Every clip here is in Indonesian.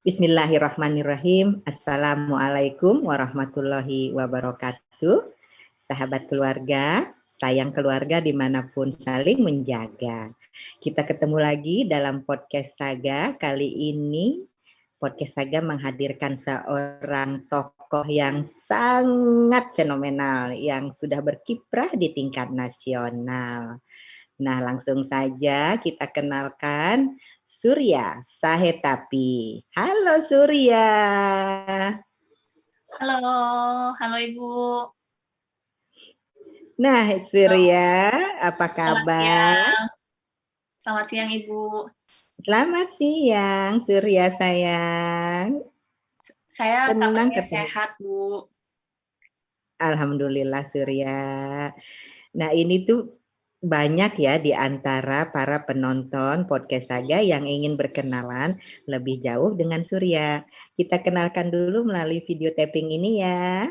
Bismillahirrahmanirrahim. Assalamualaikum warahmatullahi wabarakatuh. Sahabat keluarga, sayang keluarga dimanapun saling menjaga. Kita ketemu lagi dalam podcast Saga. Kali ini podcast Saga menghadirkan seorang tokoh yang sangat fenomenal yang sudah berkiprah di tingkat nasional. Nah, langsung saja kita kenalkan Surya Sahetapi. Halo Surya. Halo Ibu. Nah, Surya, apa Selamat kabar? siang. Selamat siang Ibu. Selamat siang, Surya sayang. Saya Senang kabarnya ketemu. sehat, Bu. Alhamdulillah Surya. Nah, ini tuh banyak ya di antara para penonton podcast Saga yang ingin berkenalan lebih jauh dengan Surya. Kita kenalkan dulu melalui video tapping ini ya.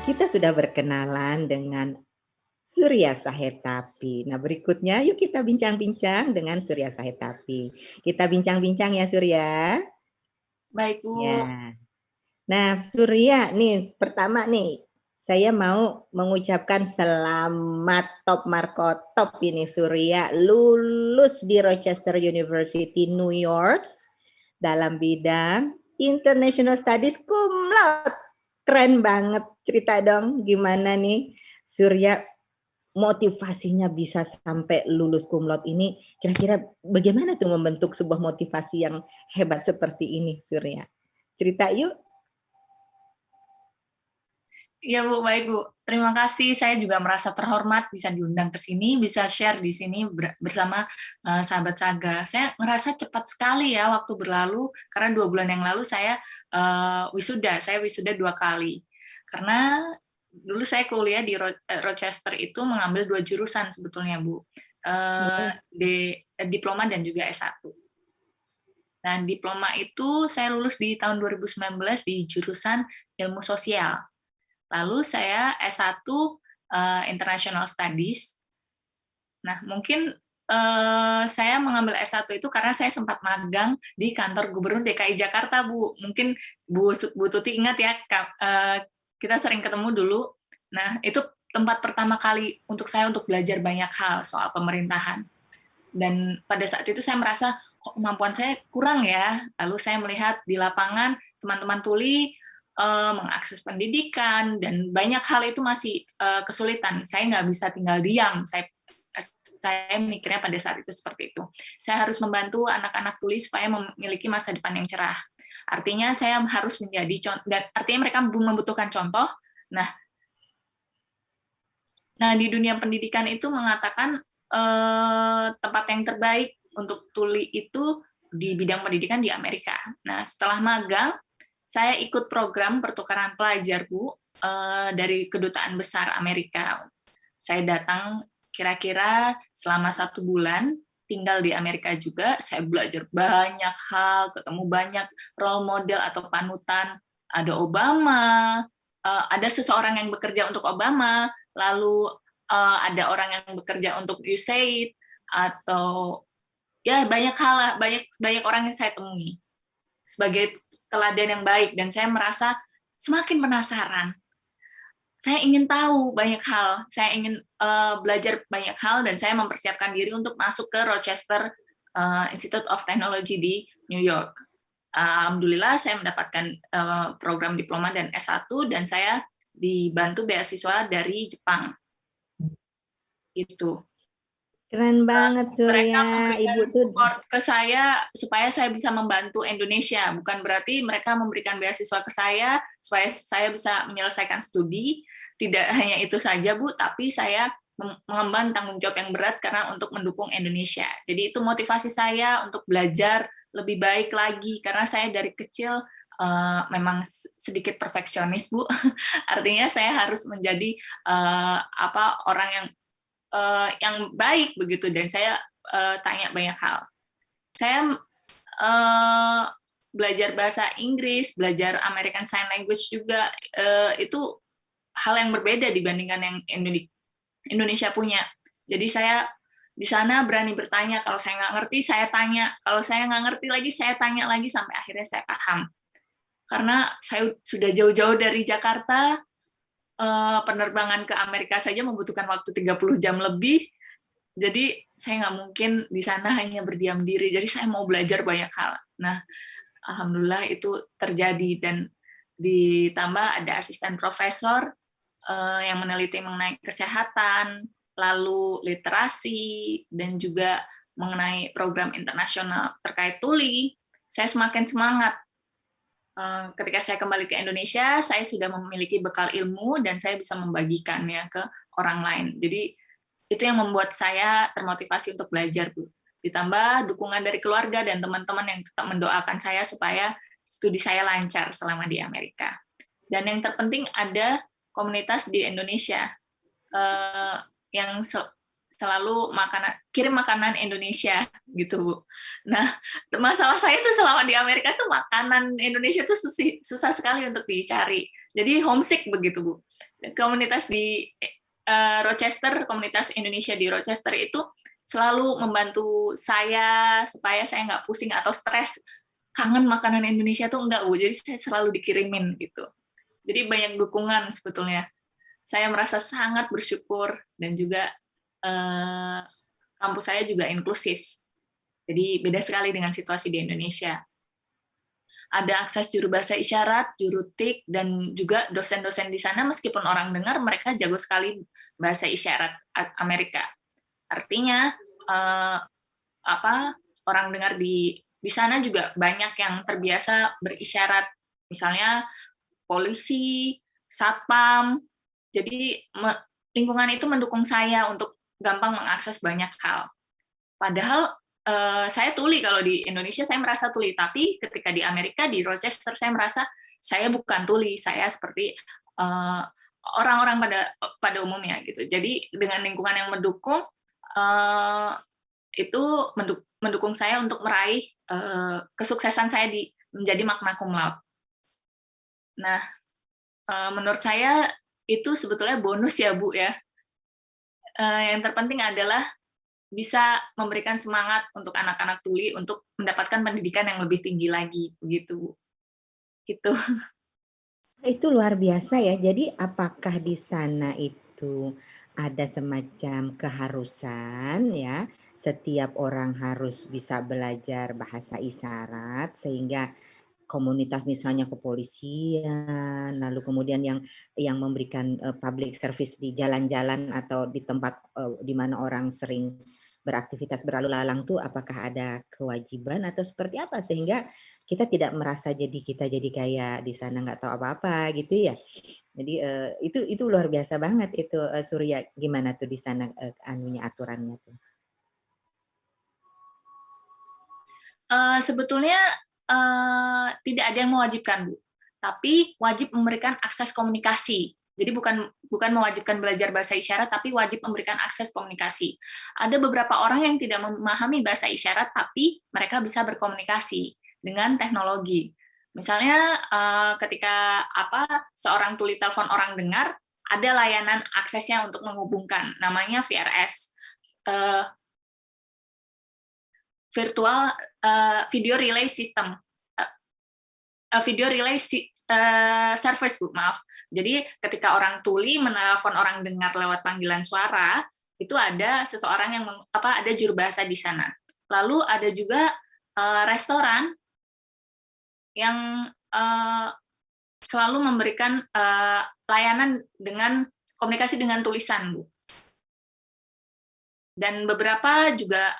Kita sudah berkenalan dengan Surya Sahetapi. Nah, berikutnya yuk kita bincang-bincang dengan Surya Sahetapi. Kita bincang-bincang ya Surya. Baik, Bu. Ya. Nah, Surya nih pertama nih saya mau mengucapkan selamat top Marco top ini Surya lulus di Rochester University New York dalam bidang International Studies cum laude. Keren banget, cerita dong gimana nih Surya motivasinya bisa sampai lulus cum laude ini, kira-kira bagaimana tuh membentuk sebuah motivasi yang hebat seperti ini Surya? Cerita yuk. Iya, Bu, baik, Bu. Terima kasih. Saya juga merasa terhormat bisa diundang ke sini, bisa share di sini bersama sahabat Saga. Saya ngerasa cepat sekali ya waktu berlalu, karena 2 bulan yang lalu saya wisuda. Saya wisuda 2 kali. Karena dulu saya kuliah di Rochester itu mengambil 2 jurusan sebetulnya, Bu. Diploma dan juga S1. Nah, diploma itu saya lulus di tahun 2019 di jurusan ilmu sosial. Lalu saya S1 International Studies. Nah, mungkin saya mengambil S1 itu karena saya sempat magang di kantor Gubernur DKI Jakarta, Bu. Mungkin Bu Tuti ingat ya, kita sering ketemu dulu. Nah, itu tempat pertama kali untuk saya untuk belajar banyak hal soal pemerintahan. Dan pada saat itu saya merasa, kok kemampuan saya kurang ya. Lalu saya melihat di lapangan teman-teman tuli mengakses pendidikan, dan banyak hal itu masih kesulitan. Saya nggak bisa tinggal diam. Saya mikirnya pada saat itu seperti itu. Saya harus membantu anak-anak tuli supaya memiliki masa depan yang cerah. Artinya saya harus menjadi contoh, dan artinya mereka membutuhkan contoh. Nah, di dunia pendidikan itu mengatakan tempat yang terbaik untuk tuli itu di bidang pendidikan di Amerika. Nah, setelah magang, saya ikut program pertukaran pelajar, Bu, dari Kedutaan Besar Amerika. Saya datang kira-kira selama 1 bulan, tinggal di Amerika juga. Saya belajar banyak hal, ketemu banyak role model atau panutan. Ada Obama, ada seseorang yang bekerja untuk Obama, lalu ada orang yang bekerja untuk USAID, atau ya banyak hal, banyak orang yang saya temui sebagai teladan yang baik, dan saya merasa semakin penasaran. Saya ingin tahu banyak hal, saya ingin belajar banyak hal, dan saya mempersiapkan diri untuk masuk ke Rochester Institute of Technology di New York. alhamdulillah saya mendapatkan program diploma dan S1 dan saya dibantu beasiswa dari Jepang. Gitu. Keren banget Mereka Surya, memberikan Ibu tuh. support ke saya supaya saya bisa membantu Indonesia. Bukan berarti mereka memberikan beasiswa ke saya supaya saya bisa menyelesaikan studi. Tidak hanya itu saja, Bu, tapi saya mengemban tanggung jawab yang berat karena untuk mendukung Indonesia. Jadi itu motivasi saya untuk belajar lebih baik lagi karena saya dari kecil memang sedikit perfeksionis, Bu. Artinya saya harus menjadi orang yang baik begitu, dan saya tanya banyak hal. Saya belajar bahasa Inggris, belajar American Sign Language juga, itu hal yang berbeda dibandingkan yang Indonesia punya. Jadi saya di sana berani bertanya, kalau saya nggak ngerti saya tanya, kalau saya nggak ngerti lagi saya tanya lagi sampai akhirnya saya paham. Karena saya sudah jauh-jauh dari Jakarta, penerbangan ke Amerika saja membutuhkan waktu 30 jam lebih, jadi saya nggak mungkin di sana hanya berdiam diri, jadi saya mau belajar banyak hal. Nah, alhamdulillah itu terjadi, dan ditambah ada asisten profesor yang meneliti mengenai kesehatan, lalu literasi, dan juga mengenai program internasional terkait tuli. Saya semakin semangat. Ketika saya kembali ke Indonesia, saya sudah memiliki bekal ilmu dan saya bisa membagikannya ke orang lain. Jadi itu yang membuat saya termotivasi untuk belajar, Bu. Ditambah dukungan dari keluarga dan teman-teman yang tetap mendoakan saya supaya studi saya lancar selama di Amerika. Dan yang terpenting ada komunitas di Indonesia yang selalu kirim makanan Indonesia gitu, Bu. Nah, masalah saya tuh selama di Amerika tuh makanan Indonesia tuh susah sekali untuk dicari. Jadi homesick begitu, Bu. Komunitas di Rochester, komunitas Indonesia di Rochester itu selalu membantu saya supaya saya nggak pusing atau stres kangen makanan Indonesia tuh enggak, Bu. Jadi saya selalu dikirimin gitu. Jadi banyak dukungan sebetulnya. Saya merasa sangat bersyukur, dan juga kampus saya juga inklusif. Jadi beda sekali dengan situasi di Indonesia. Ada akses juru bahasa isyarat, juru tik, dan juga dosen-dosen di sana meskipun orang dengar mereka jago sekali bahasa isyarat Amerika. Artinya orang dengar di sana juga banyak yang terbiasa berisyarat, misalnya polisi, satpam. Jadi lingkungan itu mendukung saya untuk gampang mengakses banyak hal. Padahal saya tuli, kalau di Indonesia saya merasa tuli, tapi ketika di Amerika, di Rochester, saya merasa saya bukan tuli, saya seperti orang-orang pada umumnya gitu. Jadi dengan lingkungan yang mendukung, itu mendukung saya untuk meraih kesuksesan saya menjadi magna cum laude. Nah, menurut saya itu sebetulnya bonus ya, Bu, ya. Yang terpenting adalah bisa memberikan semangat untuk anak-anak tuli untuk mendapatkan pendidikan yang lebih tinggi lagi, begitu, Bu. Itu. Itu luar biasa ya. Jadi apakah di sana itu ada semacam keharusan ya, setiap orang harus bisa belajar bahasa isyarat sehingga komunitas misalnya kepolisian, lalu kemudian yang memberikan public service di jalan-jalan atau di tempat di mana orang sering beraktivitas berlalu lalang tuh apakah ada kewajiban atau seperti apa sehingga kita tidak merasa kita jadi kayak di sana nggak tahu apa-apa gitu ya. Jadi itu luar biasa banget itu Surya, gimana tuh di sana aturannya tuh? Sebetulnya tidak ada yang mewajibkan, Bu. Tapi wajib memberikan akses komunikasi. Jadi bukan mewajibkan belajar bahasa isyarat, tapi wajib memberikan akses komunikasi. Ada beberapa orang yang tidak memahami bahasa isyarat, tapi mereka bisa berkomunikasi dengan teknologi. Misalnya ketika seorang tuli telepon orang dengar, ada layanan aksesnya untuk menghubungkan, namanya VRS. Virtual Video Relay System, Video Relay Service, Bu, maaf. Jadi ketika orang tuli menelpon orang dengar lewat panggilan suara, itu ada seseorang yang ada juru bahasa di sana. Lalu ada juga restoran yang selalu memberikan layanan dengan komunikasi dengan tulisan, Bu. Dan beberapa juga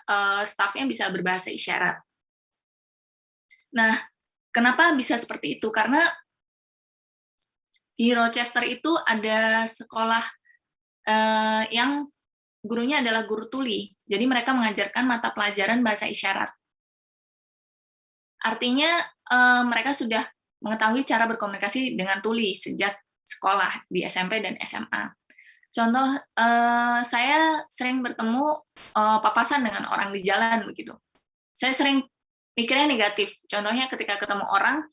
stafnya bisa berbahasa isyarat. Nah, kenapa bisa seperti itu? Karena di Rochester itu ada sekolah yang gurunya adalah guru tuli. Jadi mereka mengajarkan mata pelajaran bahasa isyarat. Artinya mereka sudah mengetahui cara berkomunikasi dengan tuli sejak sekolah di SMP dan SMA. Contoh, saya sering bertemu papasan dengan orang di jalan begitu. Saya sering mikirnya negatif. Contohnya ketika ketemu orang,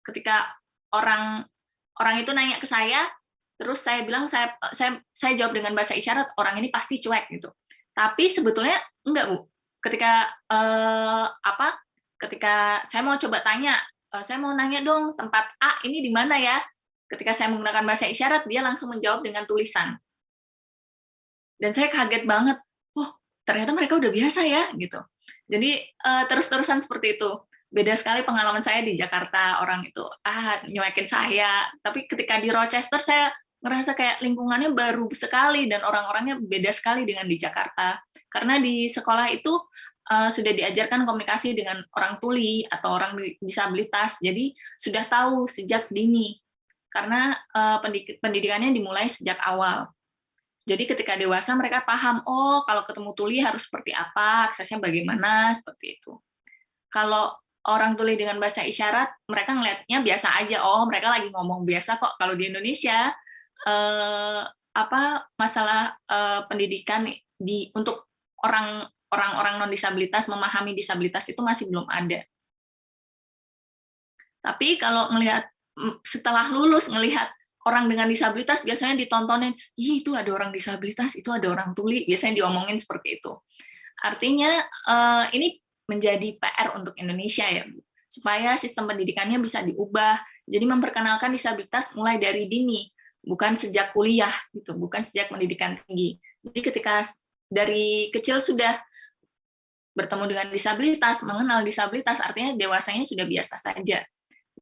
ketika orang itu nanya ke saya, terus saya bilang saya jawab dengan bahasa isyarat, orang ini pasti cuek gitu. Tapi sebetulnya enggak, Bu. Ketika ketika saya mau coba tanya, saya mau nanya dong tempat A ini di mana ya? Ketika saya menggunakan bahasa isyarat, dia langsung menjawab dengan tulisan. Dan saya kaget banget, oh ternyata mereka udah biasa ya, gitu. Jadi terus-terusan seperti itu. Beda sekali pengalaman saya di Jakarta, orang itu nyuekin saya. Tapi ketika di Rochester, saya ngerasa kayak lingkungannya baru sekali, dan orang-orangnya beda sekali dengan di Jakarta. Karena di sekolah itu sudah diajarkan komunikasi dengan orang tuli atau orang disabilitas, jadi sudah tahu sejak dini. Karena pendidikannya dimulai sejak awal. Jadi ketika dewasa mereka paham, oh kalau ketemu tuli harus seperti apa, aksesnya bagaimana, seperti itu. Kalau orang tuli dengan bahasa isyarat, mereka ngelihatnya biasa aja, oh mereka lagi ngomong biasa kok. Kalau di Indonesia, masalah pendidikan untuk orang-orang non-disabilitas memahami disabilitas itu masih belum ada. Tapi kalau setelah lulus ngelihat orang dengan disabilitas, biasanya ditontonin, ih itu ada orang disabilitas, itu ada orang tuli, biasanya diomongin seperti itu. Artinya ini menjadi PR untuk Indonesia ya, Bu, supaya sistem pendidikannya bisa diubah, jadi memperkenalkan disabilitas mulai dari dini, bukan sejak kuliah, gitu, bukan sejak pendidikan tinggi. Jadi ketika dari kecil sudah bertemu dengan disabilitas, mengenal disabilitas, artinya dewasanya sudah biasa saja.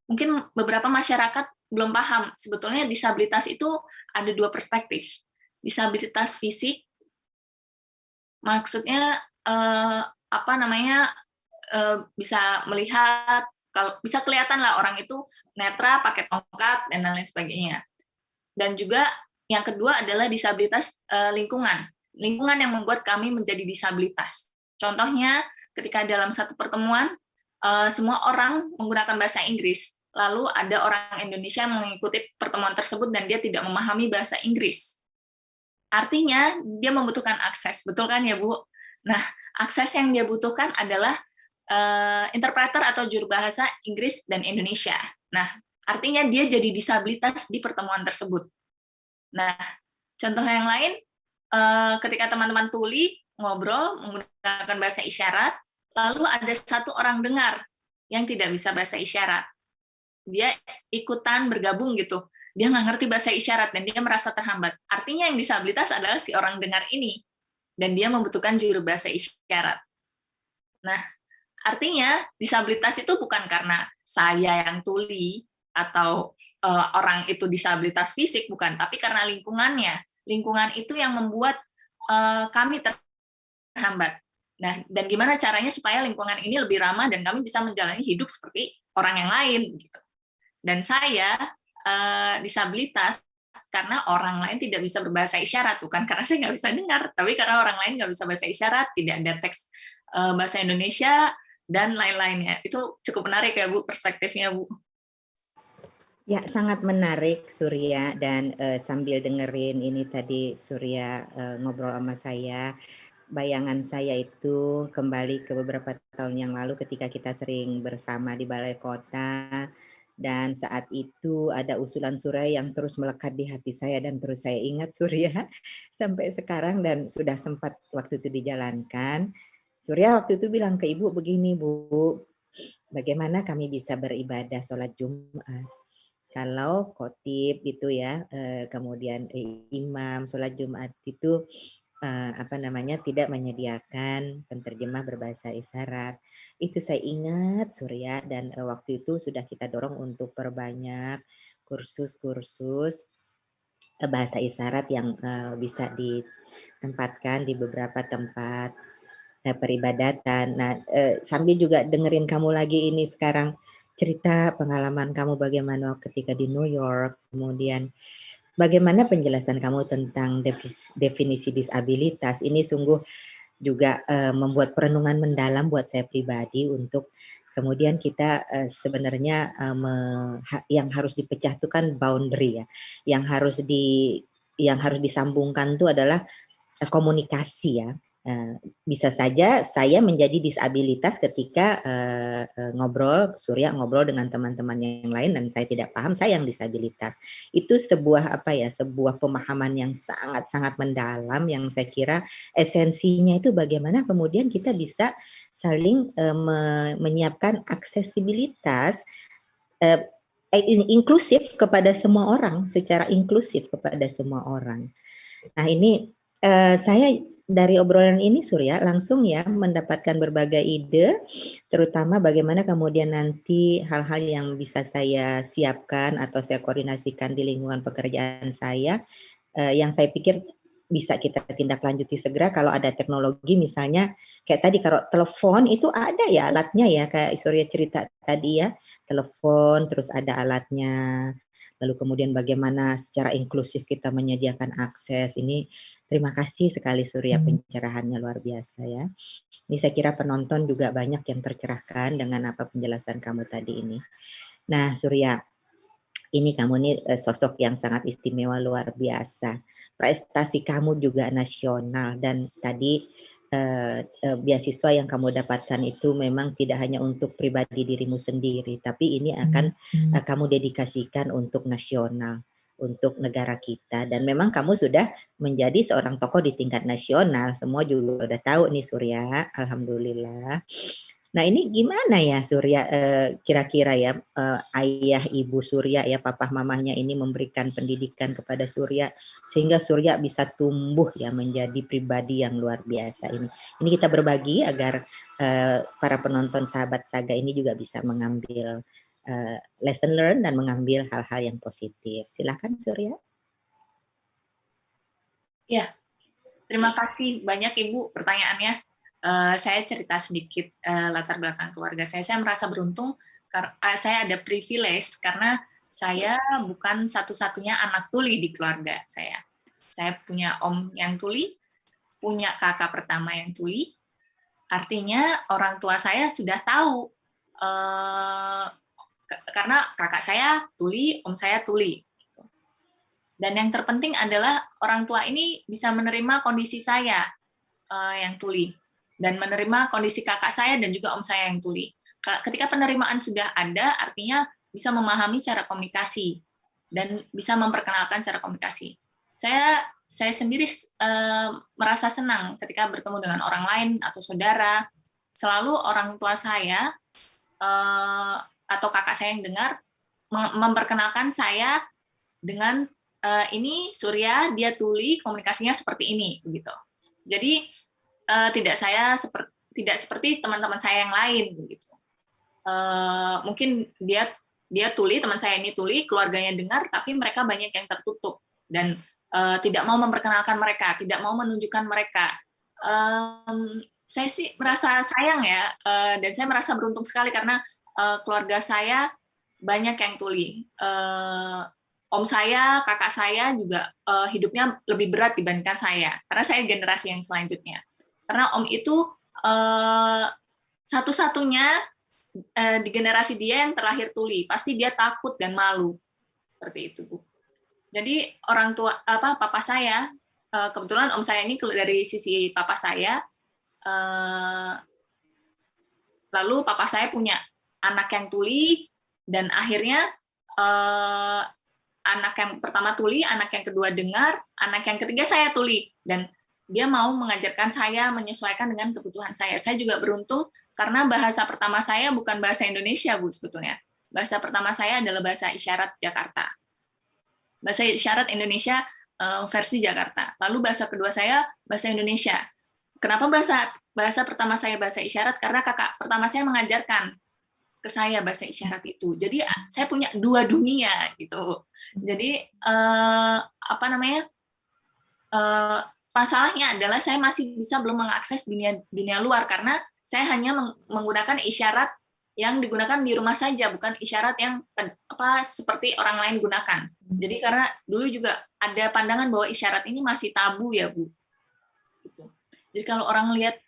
Mungkin beberapa masyarakat belum paham, sebetulnya disabilitas itu ada dua perspektif. Disabilitas fisik, maksudnya bisa melihat, kalau bisa kelihatan lah orang itu netra, pakai tongkat, dan lain sebagainya. Dan juga yang kedua adalah disabilitas lingkungan yang membuat kami menjadi disabilitas. Contohnya, ketika dalam satu pertemuan, semua orang menggunakan bahasa Inggris, lalu ada orang Indonesia yang mengikuti pertemuan tersebut dan dia tidak memahami bahasa Inggris. Artinya, dia membutuhkan akses, betul kan ya, Bu? Nah, akses yang dia butuhkan adalah interpreter atau juru bahasa Inggris dan Indonesia. Nah, artinya dia jadi disabilitas di pertemuan tersebut. Nah, contoh yang lain, ketika teman-teman tuli ngobrol menggunakan bahasa isyarat, lalu ada satu orang dengar yang tidak bisa bahasa isyarat. Dia ikutan bergabung gitu. Dia nggak ngerti bahasa isyarat dan dia merasa terhambat. Artinya yang disabilitas adalah si orang dengar ini. Dan dia membutuhkan juru bahasa isyarat. Nah, artinya disabilitas itu bukan karena saya yang tuli atau orang itu disabilitas fisik, bukan. Tapi karena lingkungannya. Lingkungan itu yang membuat kami terhambat. Nah, dan gimana caranya supaya lingkungan ini lebih ramah dan kami bisa menjalani hidup seperti orang yang lain, gitu. Dan saya disabilitas karena orang lain tidak bisa berbahasa isyarat, bukan karena saya nggak bisa dengar, tapi karena orang lain nggak bisa bahasa isyarat, tidak ada teks bahasa Indonesia, dan lain-lainnya. Itu cukup menarik ya, Bu, perspektifnya, Bu. Ya, sangat menarik, Surya. Dan sambil dengerin ini tadi Surya ngobrol sama saya, bayangan saya itu kembali ke beberapa tahun yang lalu ketika kita sering bersama di Balai Kota, dan saat itu ada usulan Surya yang terus melekat di hati saya dan terus saya ingat, Surya, sampai sekarang, dan sudah sempat waktu itu dijalankan. Surya waktu itu bilang ke Ibu begini, Bu, bagaimana kami bisa beribadah sholat Jumat kalau khotib gitu ya, kemudian imam sholat Jumat itu apa namanya, tidak menyediakan penterjemah berbahasa isyarat. Itu saya ingat Surya dan, waktu itu sudah kita dorong untuk perbanyak kursus-kursus, bahasa isyarat yang, bisa ditempatkan di beberapa tempat, peribadatan. Nah, sambil juga dengerin kamu lagi ini sekarang, cerita pengalaman kamu bagaimana ketika di New York, kemudian bagaimana penjelasan kamu tentang definisi disabilitas. Ini sungguh juga, membuat perenungan mendalam buat saya pribadi untuk kemudian kita, sebenarnya, yang harus dipecah itu kan boundary ya, yang harus disambungkan itu adalah komunikasi ya. Bisa saja saya menjadi disabilitas ketika, Surya ngobrol dengan teman-teman yang lain dan saya tidak paham, saya yang disabilitas. Itu sebuah apa ya, sebuah pemahaman yang sangat-sangat mendalam yang saya kira esensinya itu bagaimana kemudian kita bisa saling, menyiapkan aksesibilitas, eee, inklusif kepada semua orang, secara inklusif kepada semua orang. Nah ini, saya dari obrolan ini Surya, langsung ya mendapatkan berbagai ide, terutama bagaimana kemudian nanti hal-hal yang bisa saya siapkan atau saya koordinasikan di lingkungan pekerjaan saya, yang saya pikir bisa kita tindak lanjuti segera kalau ada teknologi misalnya kayak tadi kalau telepon itu ada ya alatnya ya, kayak Surya cerita tadi ya, telepon terus ada alatnya. Lalu kemudian bagaimana secara inklusif kita menyediakan akses. Ini terima kasih sekali Surya pencerahannya luar biasa ya. Ini saya kira penonton juga banyak yang tercerahkan dengan apa penjelasan kamu tadi ini. Nah Surya, ini kamu nih sosok yang sangat istimewa luar biasa. Prestasi kamu juga nasional dan tadi beasiswa yang kamu dapatkan itu memang tidak hanya untuk pribadi dirimu sendiri, tapi ini akan kamu dedikasikan untuk nasional, untuk negara kita. Dan memang kamu sudah menjadi seorang tokoh di tingkat nasional. Semua juga udah tahu nih Surya, alhamdulillah. Nah ini gimana ya Surya, kira-kira ya, ayah ibu Surya ya, papa mamahnya ini memberikan pendidikan kepada Surya, sehingga Surya bisa tumbuh ya menjadi pribadi yang luar biasa ini. Ini kita berbagi agar, para penonton Sahabat Saga ini juga bisa mengambil, lesson learn dan mengambil hal-hal yang positif. Silakan Surya. Ya, terima kasih banyak Ibu pertanyaannya. Saya cerita sedikit latar belakang keluarga saya. Saya merasa beruntung karena saya ada privilege karena saya bukan satu-satunya anak tuli di keluarga saya. Saya punya om yang tuli, punya kakak pertama yang tuli. Artinya orang tua saya sudah tahu karena kakak saya tuli, om saya tuli. Dan yang terpenting adalah orang tua ini bisa menerima kondisi saya yang tuli dan menerima kondisi kakak saya dan juga om saya yang tuli. Ketika penerimaan sudah ada, artinya bisa memahami cara komunikasi dan bisa memperkenalkan cara komunikasi. Saya sendiri merasa senang ketika bertemu dengan orang lain atau saudara. Selalu orang tua saya atau kakak saya yang dengar memperkenalkan saya dengan ini Surya, dia tuli, komunikasinya seperti ini, begitu. Jadi tidak seperti teman-teman saya yang lain begitu. Mungkin dia tuli, teman saya ini tuli, keluarganya dengar, tapi mereka banyak yang tertutup dan tidak mau memperkenalkan mereka, tidak mau menunjukkan mereka. Saya sih merasa sayang ya, dan saya merasa beruntung sekali karena keluarga saya banyak yang tuli. Om saya, kakak saya juga hidupnya lebih berat dibandingkan saya, karena saya generasi yang selanjutnya. Karena om itu satu-satunya di generasi dia yang terlahir tuli, pasti dia takut dan malu seperti itu, Bu. Jadi orang tua papa saya, kebetulan om saya ini dari sisi papa saya, lalu papa saya punya anak yang tuli dan akhirnya anak yang pertama tuli, anak yang kedua dengar, anak yang ketiga saya tuli dan dia mau mengajarkan saya menyesuaikan dengan kebutuhan saya. Saya juga beruntung karena bahasa pertama saya bukan bahasa Indonesia, Bu, sebetulnya. Bahasa pertama saya adalah bahasa isyarat Jakarta. Bahasa isyarat Indonesia versi Jakarta. Lalu bahasa kedua saya bahasa Indonesia. Kenapa bahasa pertama saya bahasa isyarat? Karena kakak pertama saya mengajarkan ke saya bahasa isyarat itu. Jadi saya punya dua dunia gitu. Jadi apa namanya? Masalahnya adalah saya masih belum mengakses dunia luar karena saya hanya menggunakan isyarat yang digunakan di rumah saja, bukan isyarat yang seperti orang lain gunakan. Jadi karena dulu juga ada pandangan bahwa isyarat ini masih tabu ya Bu. Gitu. Jadi kalau orang lihat,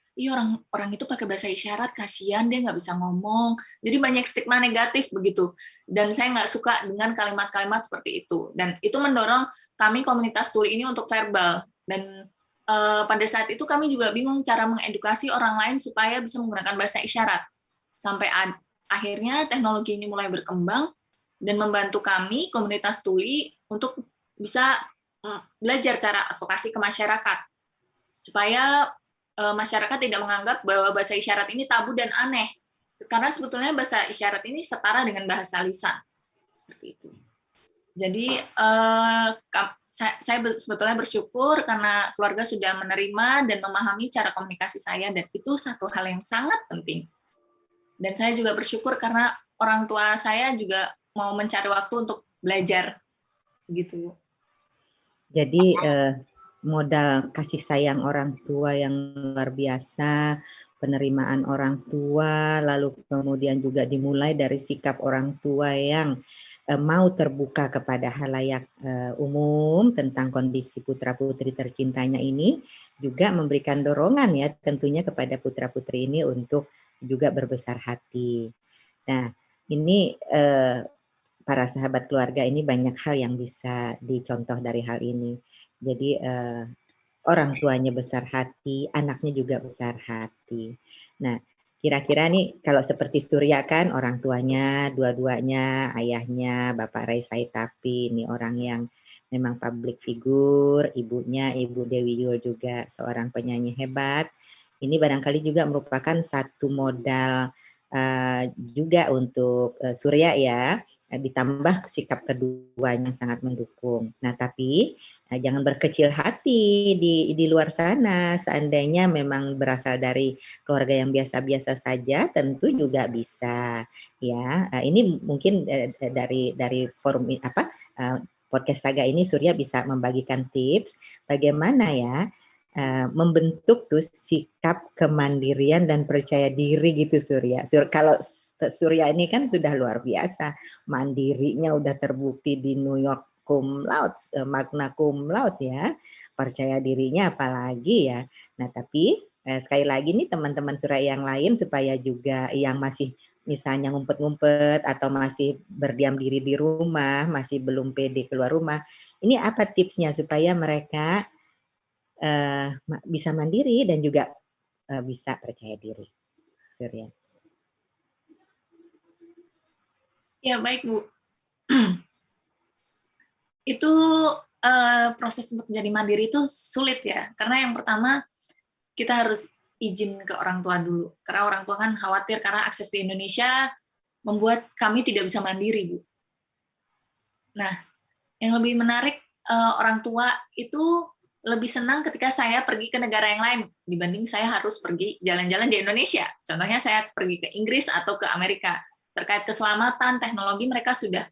orang itu pakai bahasa isyarat, kasihan dia nggak bisa ngomong. Jadi banyak stigma negatif begitu. Dan saya nggak suka dengan kalimat-kalimat seperti itu. Dan itu mendorong kami komunitas tuli ini untuk verbal. Dan pada saat itu kami juga bingung cara mengedukasi orang lain supaya bisa menggunakan bahasa isyarat. Sampai akhirnya teknologi ini mulai berkembang dan membantu kami, komunitas tuli, untuk bisa belajar cara advokasi ke masyarakat. Supaya masyarakat tidak menganggap bahwa bahasa isyarat ini tabu dan aneh. Karena sebetulnya bahasa isyarat ini setara dengan bahasa lisan. Seperti itu. Jadi saya sebetulnya bersyukur karena keluarga sudah menerima dan memahami cara komunikasi saya, dan itu satu hal yang sangat penting. Dan saya juga bersyukur karena orang tua saya juga mau mencari waktu untuk belajar gitu. Jadi modal kasih sayang orang tua yang luar biasa, penerimaan orang tua, lalu kemudian juga dimulai dari sikap orang tua yang mau terbuka kepada halayak umum tentang kondisi putra-putri tercintanya ini, juga memberikan dorongan ya tentunya kepada putra-putri ini untuk juga berbesar hati. Nah, ini para sahabat keluarga ini banyak hal yang bisa dicontoh dari hal ini. Jadi orang tuanya besar hati, anaknya juga besar hati. Nah, kira-kira nih kalau seperti Surya kan orang tuanya dua-duanya, ayahnya Bapak Ray Saitapi, ini orang yang memang public figure, ibunya Ibu Dewi Yul juga seorang penyanyi hebat. Ini barangkali juga merupakan satu modal juga untuk Surya ya, ditambah sikap keduanya sangat mendukung. Nah, tapi jangan berkecil hati di luar sana. Seandainya memang berasal dari keluarga yang biasa-biasa saja, tentu juga bisa. Ya, ini mungkin dari forum podcast Saga ini Surya bisa membagikan tips bagaimana ya membentuk tuh sikap kemandirian dan percaya diri gitu Surya. Kalau Surya ini kan sudah luar biasa, mandirinya udah terbukti di New York cum laude, magna cum laude ya, percaya dirinya apalagi ya. Nah tapi sekali lagi nih teman-teman Surya yang lain supaya juga yang masih misalnya ngumpet-ngumpet atau masih berdiam diri di rumah, masih belum pede keluar rumah, ini apa tipsnya supaya mereka bisa mandiri dan juga bisa percaya diri, Surya. Ya baik Bu. Itu proses untuk menjadi mandiri itu sulit ya, karena yang pertama kita harus izin ke orang tua dulu, karena orang tua kan khawatir karena akses di Indonesia membuat kami tidak bisa mandiri Bu. Nah, yang lebih menarik orang tua itu lebih senang ketika saya pergi ke negara yang lain dibanding saya harus pergi jalan-jalan di Indonesia. Contohnya saya pergi ke Inggris atau ke Amerika. Terkait keselamatan, teknologi mereka sudah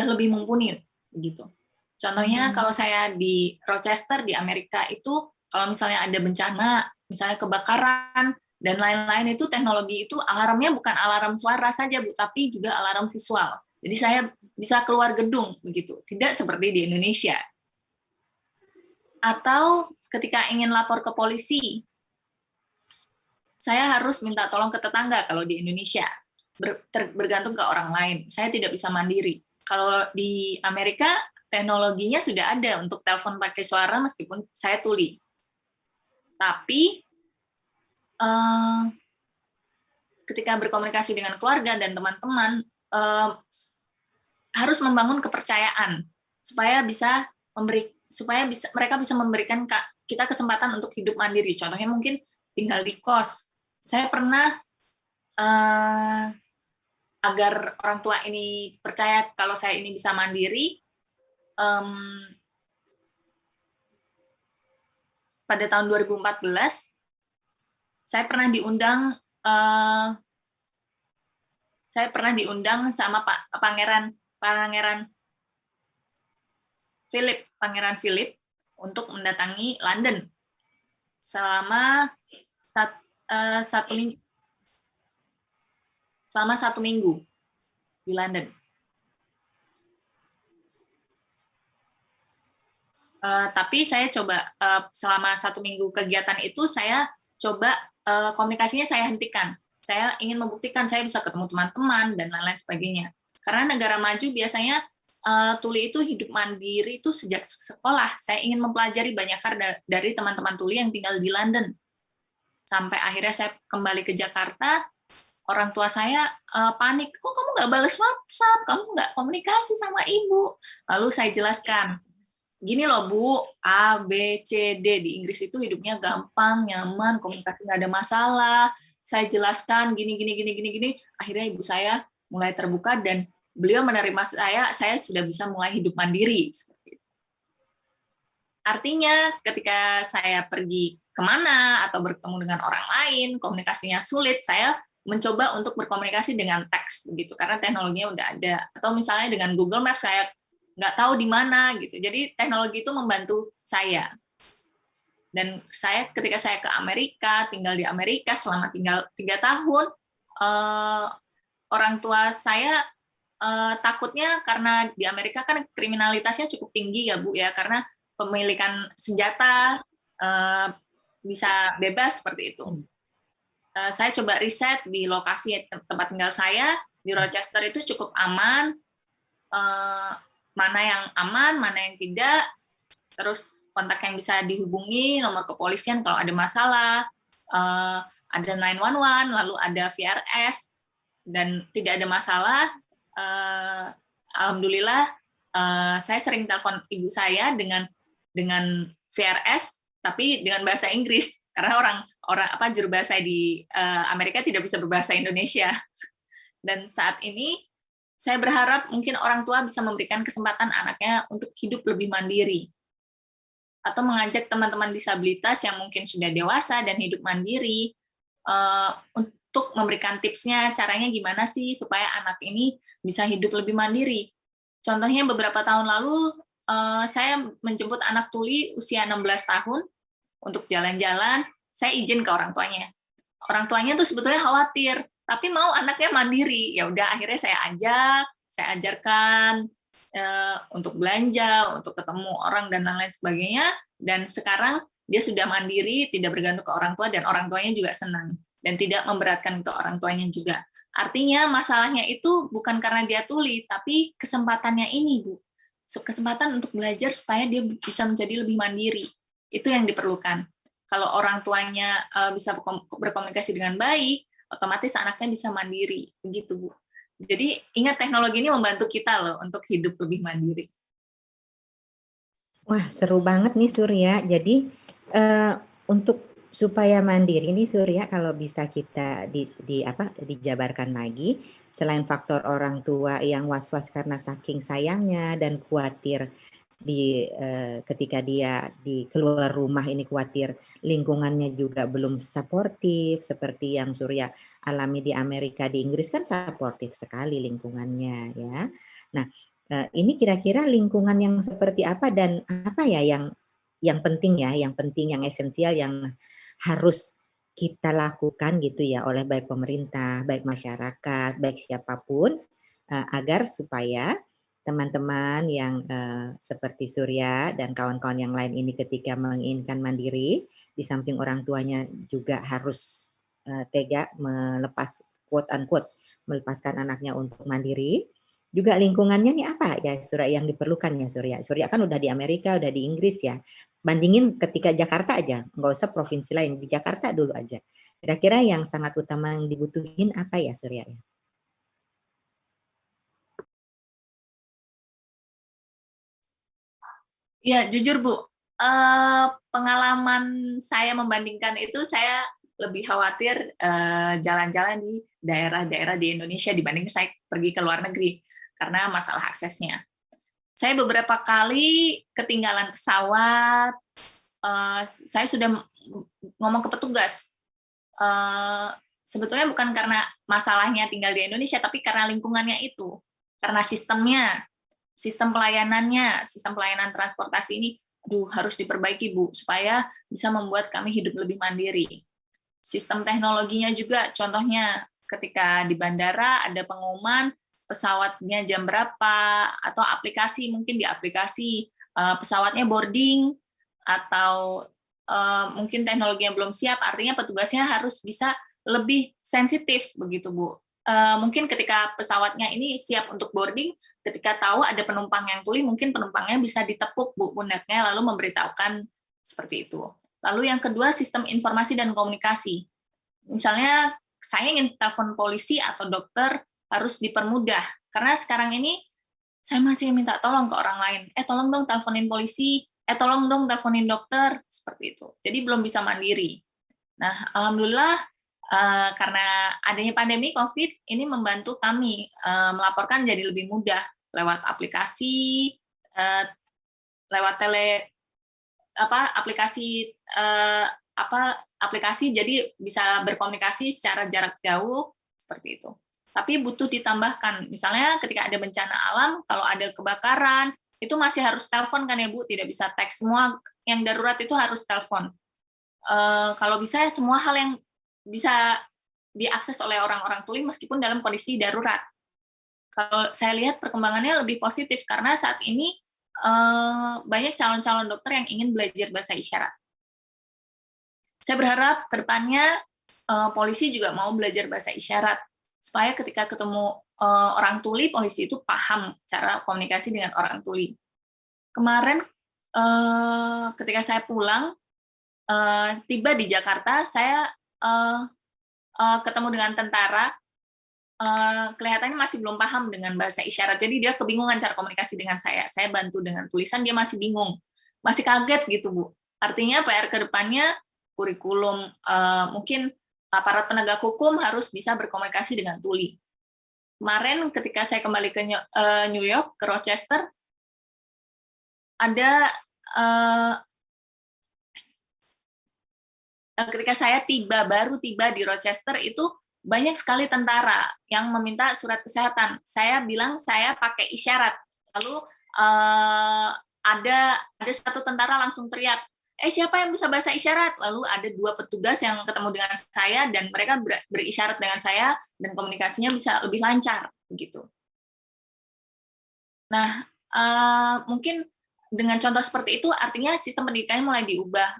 lebih mumpuni gitu. Contohnya kalau saya di Rochester di Amerika itu kalau misalnya ada bencana, misalnya kebakaran dan lain-lain, itu teknologi itu alarmnya bukan alarm suara saja Bu, tapi juga alarm visual. Jadi saya bisa keluar gedung begitu, tidak seperti di Indonesia. Atau ketika ingin lapor ke polisi, saya harus minta tolong ke tetangga kalau di Indonesia, bergantung ke orang lain. Saya tidak bisa mandiri. Kalau di Amerika, teknologinya sudah ada untuk telepon pakai suara meskipun saya tuli. Tapi ketika berkomunikasi dengan keluarga dan teman-teman, harus membangun kepercayaan supaya mereka bisa memberikan kita kesempatan untuk hidup mandiri. Contohnya mungkin tinggal di kos. Saya pernah agar orang tua ini percaya kalau saya ini bisa mandiri, pada tahun 2014 saya pernah diundang sama Pangeran Philip untuk mendatangi London selama satu minggu di London. Tapi saya coba selama 1 minggu kegiatan itu saya coba komunikasinya saya hentikan. Saya ingin membuktikan saya bisa ketemu teman-teman dan lain-lain sebagainya. Karena negara maju biasanya tuli itu hidup mandiri itu sejak sekolah. Saya ingin mempelajari banyak hal dari teman-teman tuli yang tinggal di London. Sampai akhirnya saya kembali ke Jakarta, orang tua saya panik, kok kamu nggak balas WhatsApp, kamu nggak komunikasi sama ibu. Lalu saya jelaskan, gini loh Bu, A, B, C, D, di Inggris itu hidupnya gampang, nyaman, komunikasi nggak ada masalah. Saya jelaskan gini. Akhirnya ibu saya mulai terbuka dan beliau menerima saya sudah bisa mulai hidup mandiri. Seperti itu. Artinya ketika saya pergi kemana atau bertemu dengan orang lain, komunikasinya sulit, saya mencoba untuk berkomunikasi dengan teks, begitu, karena teknologinya udah ada. Atau misalnya dengan Google Maps saya nggak tahu di mana gitu. Jadi teknologi itu membantu saya. Dan ketika saya ke Amerika, tinggal di Amerika selama tinggal 3 tahun, orang tua saya takutnya karena di Amerika kan kriminalitasnya cukup tinggi ya Bu ya, karena pemilikan senjata bisa bebas seperti itu. Saya coba riset di lokasi tempat tinggal saya di Rochester itu cukup aman. Mana yang aman, mana yang tidak, terus kontak yang bisa dihubungi, nomor kepolisian kalau ada masalah, ada 911, lalu ada VRS, dan tidak ada masalah. Alhamdulillah, saya sering telepon ibu saya dengan VRS, tapi dengan bahasa Inggris, karena juru bahasa di Amerika tidak bisa berbahasa Indonesia. Dan saat ini, saya berharap mungkin orang tua bisa memberikan kesempatan anaknya untuk hidup lebih mandiri. Atau mengajak teman-teman disabilitas yang mungkin sudah dewasa dan hidup mandiri, untuk memberikan tipsnya, caranya gimana sih supaya anak ini bisa hidup lebih mandiri. Contohnya beberapa tahun lalu, saya menjemput anak tuli usia 16 tahun untuk jalan-jalan, saya izin ke orang tuanya. Orang tuanya tuh sebetulnya khawatir, tapi mau anaknya mandiri. Ya udah, akhirnya saya ajarkan untuk belanja, untuk ketemu orang dan lain-lain sebagainya. Dan sekarang dia sudah mandiri, tidak bergantung ke orang tua, dan orang tuanya juga senang dan tidak memberatkan ke orang tuanya juga. Artinya masalahnya itu bukan karena dia tuli, tapi kesempatannya ini, Bu. Kesempatan untuk belajar supaya dia bisa menjadi lebih mandiri. Itu yang diperlukan. Kalau orang tuanya bisa berkomunikasi dengan baik, otomatis anaknya bisa mandiri, begitu Bu. Jadi ingat, teknologi ini membantu kita loh untuk hidup lebih mandiri. Wah, seru banget nih Surya. Jadi untuk supaya mandiri ini Surya, kalau bisa kita dijabarkan lagi, selain faktor orang tua yang was-was karena saking sayangnya dan khawatir ketika dia keluar rumah ini khawatir lingkungannya juga belum suportif seperti yang Surya alami di Amerika, di Inggris kan suportif sekali lingkungannya ya. Nah, ini kira-kira lingkungan yang seperti apa dan apa ya yang penting ya, yang penting, yang esensial yang harus kita lakukan gitu ya oleh baik pemerintah, baik masyarakat, baik siapapun agar supaya teman-teman yang seperti Surya dan kawan-kawan yang lain ini ketika menginginkan mandiri, di samping orang tuanya juga harus tega melepas quote unquote melepaskan anaknya untuk mandiri. Juga lingkungannya nih apa ya Surya yang diperlukan ya Surya? Surya kan udah di Amerika, udah di Inggris ya. Bandingin ketika Jakarta aja, nggak usah provinsi lain, di Jakarta dulu aja. Kira-kira yang sangat utama yang dibutuhin apa ya Surya ya? Ya, jujur Bu, pengalaman saya membandingkan itu, saya lebih khawatir jalan-jalan di daerah-daerah di Indonesia dibanding saya pergi ke luar negeri, karena masalah aksesnya. Saya beberapa kali ketinggalan pesawat, saya sudah ngomong ke petugas. Sebetulnya bukan karena masalahnya tinggal di Indonesia, tapi karena lingkungannya itu, karena sistemnya, sistem pelayanan transportasi ini, harus diperbaiki Bu, supaya bisa membuat kami hidup lebih mandiri. Sistem teknologinya juga, contohnya ketika di bandara ada pengumuman pesawatnya jam berapa, atau aplikasi, mungkin di aplikasi pesawatnya boarding, atau mungkin teknologi yang belum siap, artinya petugasnya harus bisa lebih sensitif begitu Bu. Mungkin ketika pesawatnya ini siap untuk boarding, ketika tahu ada penumpang yang tuli, mungkin penumpangnya bisa ditepuk Bu pundaknya lalu memberitahukan seperti itu. Lalu yang kedua, sistem informasi dan komunikasi. Misalnya saya ingin telepon polisi atau dokter harus dipermudah, karena sekarang ini saya masih minta tolong ke orang lain, tolong dong teleponin polisi, tolong dong teleponin dokter, seperti itu. Jadi belum bisa mandiri. Nah, alhamdulillah karena adanya pandemi COVID, ini membantu kami melaporkan jadi lebih mudah lewat aplikasi, lewat aplikasi, jadi bisa berkomunikasi secara jarak jauh seperti itu. Tapi butuh ditambahkan, misalnya ketika ada bencana alam, kalau ada kebakaran, itu masih harus telepon kan ya Bu, tidak bisa teks, semua yang darurat itu harus telepon. Kalau bisa ya semua hal yang bisa diakses oleh orang-orang tuli meskipun dalam kondisi darurat. Kalau saya lihat perkembangannya lebih positif karena saat ini banyak calon-calon dokter yang ingin belajar bahasa isyarat. Saya berharap ke depannya polisi juga mau belajar bahasa isyarat supaya ketika ketemu orang tuli, polisi itu paham cara komunikasi dengan orang tuli. Kemarin ketika saya pulang, tiba di Jakarta, saya ketemu dengan tentara, kelihatannya masih belum paham dengan bahasa isyarat, jadi dia kebingungan cara komunikasi dengan saya bantu dengan tulisan, dia masih bingung, masih kaget gitu Bu. Artinya PR ke depannya, kurikulum, mungkin aparat penegak hukum harus bisa berkomunikasi dengan tuli. Kemarin ketika saya kembali ke New York, ke Rochester, ada ketika saya baru tiba di Rochester, itu banyak sekali tentara yang meminta surat kesehatan. Saya bilang saya pakai isyarat. Lalu ada satu tentara langsung teriak, siapa yang bisa bahasa isyarat? Lalu ada dua petugas yang ketemu dengan saya dan mereka berisyarat dengan saya dan komunikasinya bisa lebih lancar begitu. Nah, mungkin dengan contoh seperti itu artinya sistem pendidikannya mulai diubah,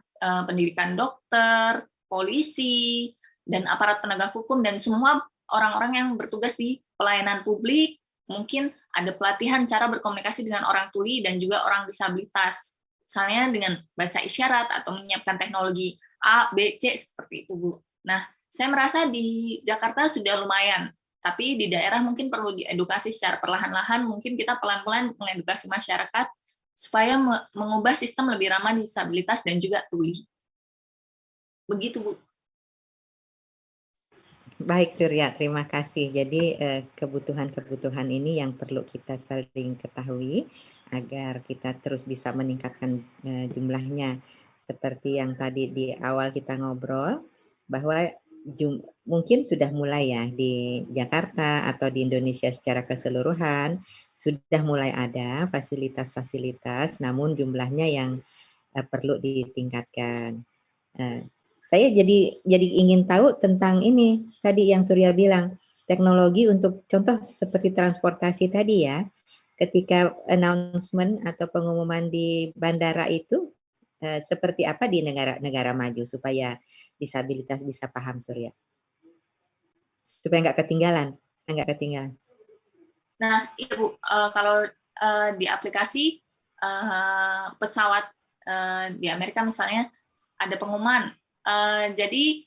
pendidikan dokter, polisi, dan aparat penegak hukum dan semua orang-orang yang bertugas di pelayanan publik, mungkin ada pelatihan cara berkomunikasi dengan orang tuli dan juga orang disabilitas. Misalnya dengan bahasa isyarat atau menyiapkan teknologi A, B, C, seperti itu, Bu. Nah, saya merasa di Jakarta sudah lumayan, tapi di daerah mungkin perlu diedukasi secara perlahan-lahan, mungkin kita pelan-pelan mengedukasi masyarakat supaya mengubah sistem lebih ramah disabilitas dan juga tuli. Begitu, Bu. Baik Surya, terima kasih. Jadi kebutuhan-kebutuhan ini yang perlu kita sering ketahui agar kita terus bisa meningkatkan jumlahnya. Seperti yang tadi di awal kita ngobrol, bahwa mungkin sudah mulai ya di Jakarta atau di Indonesia secara keseluruhan, sudah mulai ada fasilitas-fasilitas, namun jumlahnya yang perlu ditingkatkan. Saya jadi ingin tahu tentang ini tadi yang Surya bilang, teknologi untuk contoh seperti transportasi tadi ya, ketika announcement atau pengumuman di bandara itu seperti apa di negara-negara maju supaya disabilitas bisa paham Surya, supaya nggak ketinggalan. Nah, iya Bu, kalau di aplikasi pesawat di Amerika misalnya ada pengumuman. Jadi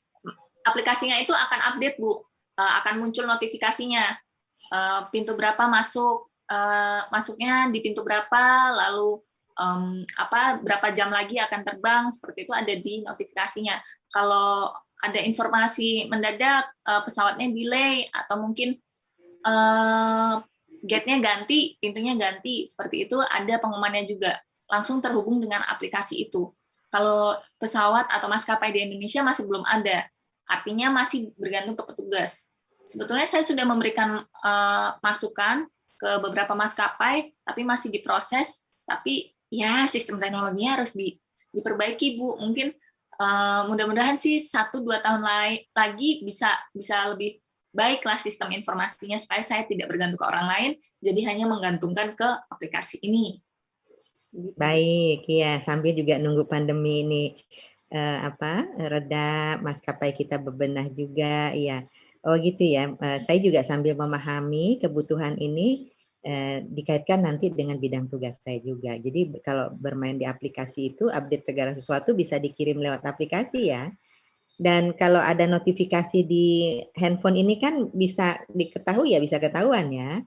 aplikasinya itu akan update Bu, akan muncul notifikasinya, pintu berapa masuknya di pintu berapa, lalu berapa jam lagi akan terbang, seperti itu ada di notifikasinya. Kalau ada informasi mendadak, pesawatnya delay atau mungkin gate-nya ganti, pintunya ganti, seperti itu ada pengumumannya juga, langsung terhubung dengan aplikasi itu. kalau pesawat atau maskapai di Indonesia masih belum ada, artinya masih bergantung ke petugas. Sebetulnya saya sudah memberikan masukan ke beberapa maskapai, tapi masih diproses. Tapi ya sistem teknologinya harus diperbaiki, Bu. Mungkin mudah-mudahan sih 1-2 tahun lagi bisa lebih baiklah sistem informasinya supaya saya tidak bergantung ke orang lain, jadi hanya menggantungkan ke aplikasi ini. Baik, ya sambil juga nunggu pandemi ini reda, maskapai kita bebenah juga, ya. Oh gitu ya. Saya juga sambil memahami kebutuhan ini dikaitkan nanti dengan bidang tugas saya juga. Jadi kalau bermain di aplikasi itu update segala sesuatu bisa dikirim lewat aplikasi ya. Dan kalau ada notifikasi di handphone ini kan bisa diketahui ya, bisa ketahuan ya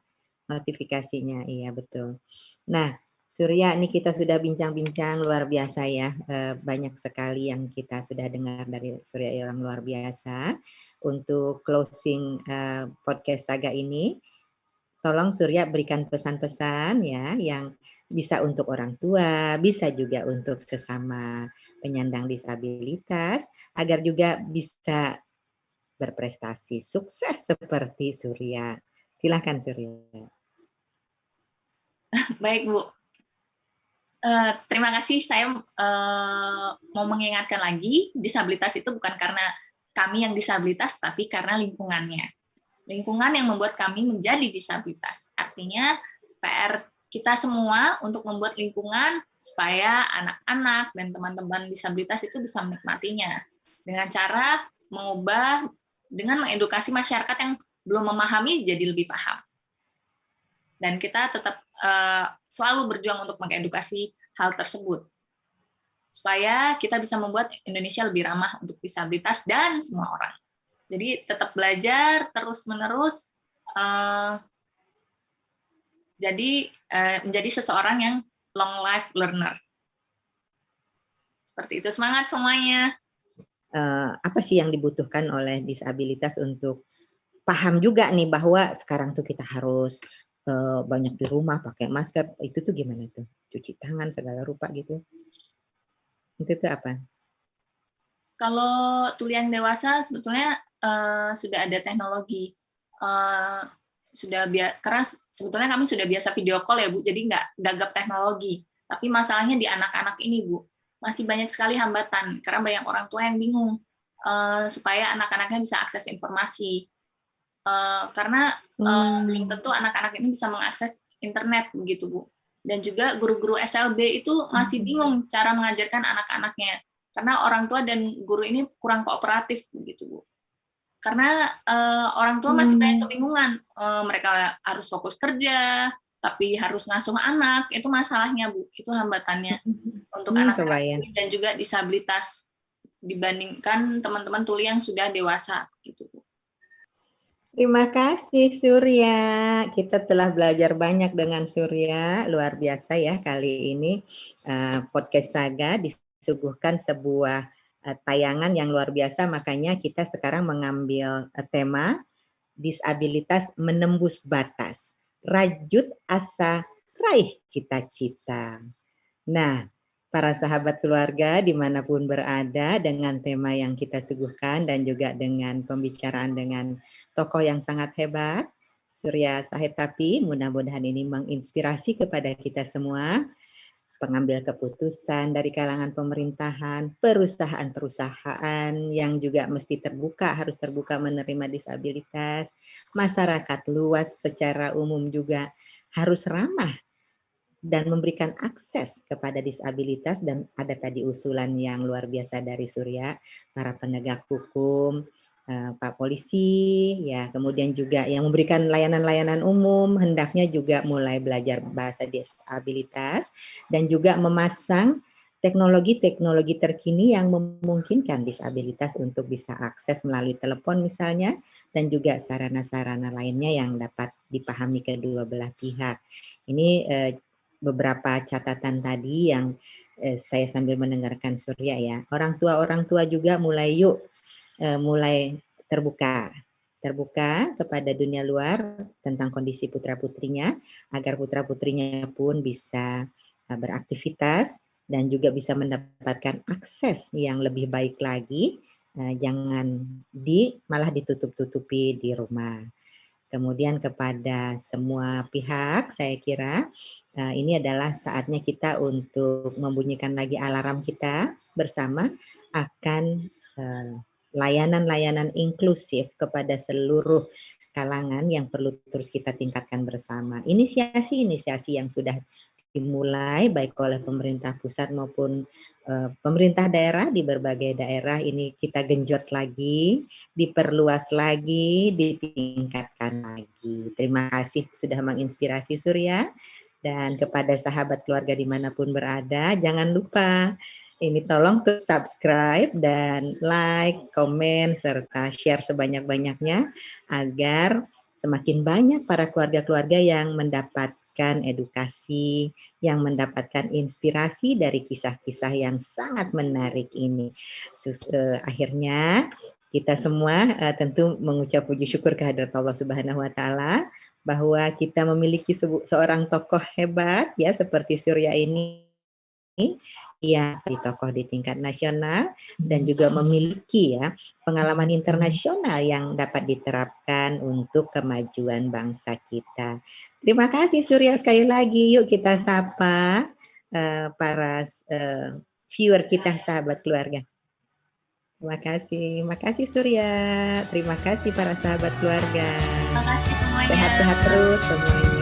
notifikasinya. Iya betul. Nah, Surya, ini kita sudah bincang-bincang luar biasa ya, banyak sekali yang kita sudah dengar dari Surya yang luar biasa. Untuk closing podcast Saga ini, tolong Surya berikan pesan-pesan ya yang bisa untuk orang tua, bisa juga untuk sesama penyandang disabilitas, agar juga bisa berprestasi sukses seperti Surya. Silakan Surya. Baik, Bu. Terima kasih. Saya mau mengingatkan lagi, disabilitas itu bukan karena kami yang disabilitas, tapi karena lingkungannya. Lingkungan yang membuat kami menjadi disabilitas. Artinya PR kita semua untuk membuat lingkungan supaya anak-anak dan teman-teman disabilitas itu bisa menikmatinya. Dengan cara mengubah, dengan mengedukasi masyarakat yang belum memahami jadi lebih paham. Dan kita tetap selalu berjuang untuk mengedukasi hal tersebut supaya kita bisa membuat Indonesia lebih ramah untuk disabilitas dan semua orang. Jadi tetap belajar terus-menerus, jadi menjadi seseorang yang long life learner. Seperti itu, semangat semuanya. Apa sih yang dibutuhkan oleh disabilitas untuk paham juga nih bahwa sekarang tuh kita harus banyak di rumah pakai masker, itu tuh gimana tuh? Cuci tangan segala rupa gitu. Itu tuh apa? Kalau tuli yang dewasa sebetulnya sudah ada teknologi. Karena sebetulnya kami sudah biasa video call ya Bu, jadi nggak gagap teknologi. Tapi masalahnya di anak-anak ini Bu, masih banyak sekali hambatan karena banyak orang tua yang bingung supaya anak-anaknya bisa akses informasi. Karena belum tentu anak-anak ini bisa mengakses internet begitu Bu. Dan juga guru-guru SLB itu masih bingung cara mengajarkan anak-anaknya karena orang tua dan guru ini kurang kooperatif begitu Bu. Karena orang tua masih banyak kebingungan, mereka harus fokus kerja tapi harus ngasuh anak, itu masalahnya Bu, itu hambatannya untuk anak-anak dan juga disabilitas dibandingkan teman-teman tuli yang sudah dewasa gitu Bu. Terima kasih Surya. Kita telah belajar banyak dengan Surya, luar biasa ya kali ini podcast Saga disuguhkan sebuah tayangan yang luar biasa, makanya kita sekarang mengambil tema disabilitas menembus batas. Rajut asa, raih cita-cita. Nah, para sahabat keluarga dimanapun berada dengan tema yang kita suguhkan dan juga dengan pembicaraan dengan tokoh yang sangat hebat, Surya Said Tapi, mudah-mudahan ini menginspirasi kepada kita semua, pengambil keputusan dari kalangan pemerintahan, perusahaan-perusahaan yang juga mesti terbuka, harus terbuka menerima disabilitas, masyarakat luas secara umum juga harus ramah dan memberikan akses kepada disabilitas, dan ada tadi usulan yang luar biasa dari Surya, para penegak hukum, Pak Polisi, ya kemudian juga yang memberikan layanan-layanan umum, hendaknya juga mulai belajar bahasa disabilitas, dan juga memasang teknologi-teknologi terkini yang memungkinkan disabilitas untuk bisa akses melalui telepon misalnya, dan juga sarana-sarana lainnya yang dapat dipahami kedua belah pihak. Ini beberapa catatan tadi yang saya sambil mendengarkan Surya ya. Orang tua juga mulai mulai terbuka kepada dunia luar tentang kondisi putra-putrinya, agar putra-putrinya pun bisa beraktivitas dan juga bisa mendapatkan akses yang lebih baik lagi, jangan malah ditutup-tutupi di rumah. Kemudian kepada semua pihak saya kira, ini adalah saatnya kita untuk membunyikan lagi alarm kita bersama akan, layanan-layanan inklusif kepada seluruh kalangan yang perlu terus kita tingkatkan bersama. Inisiasi-inisiasi yang sudah dimulai baik oleh pemerintah pusat maupun, pemerintah daerah di berbagai daerah ini kita genjot lagi, diperluas lagi, ditingkatkan lagi. Terima kasih sudah menginspirasi Surya, dan kepada sahabat keluarga dimanapun berada, jangan lupa ini tolong subscribe dan like, komen, serta share sebanyak-banyaknya agar semakin banyak para keluarga-keluarga yang mendapatkan edukasi, yang mendapatkan inspirasi dari kisah-kisah yang sangat menarik ini. Akhirnya kita semua tentu mengucap puji syukur kehadirat Allah Subhanahu wa taala bahwa kita memiliki seorang tokoh hebat ya seperti Surya ini yang tokoh di tingkat nasional dan juga memiliki ya pengalaman internasional yang dapat diterapkan untuk kemajuan bangsa kita. Terima kasih Surya sekali lagi. Yuk kita sapa para viewer kita, sahabat keluarga. Terima kasih Surya. Terima kasih para sahabat keluarga. Terima kasih semuanya. Sehat-sehat terus semuanya.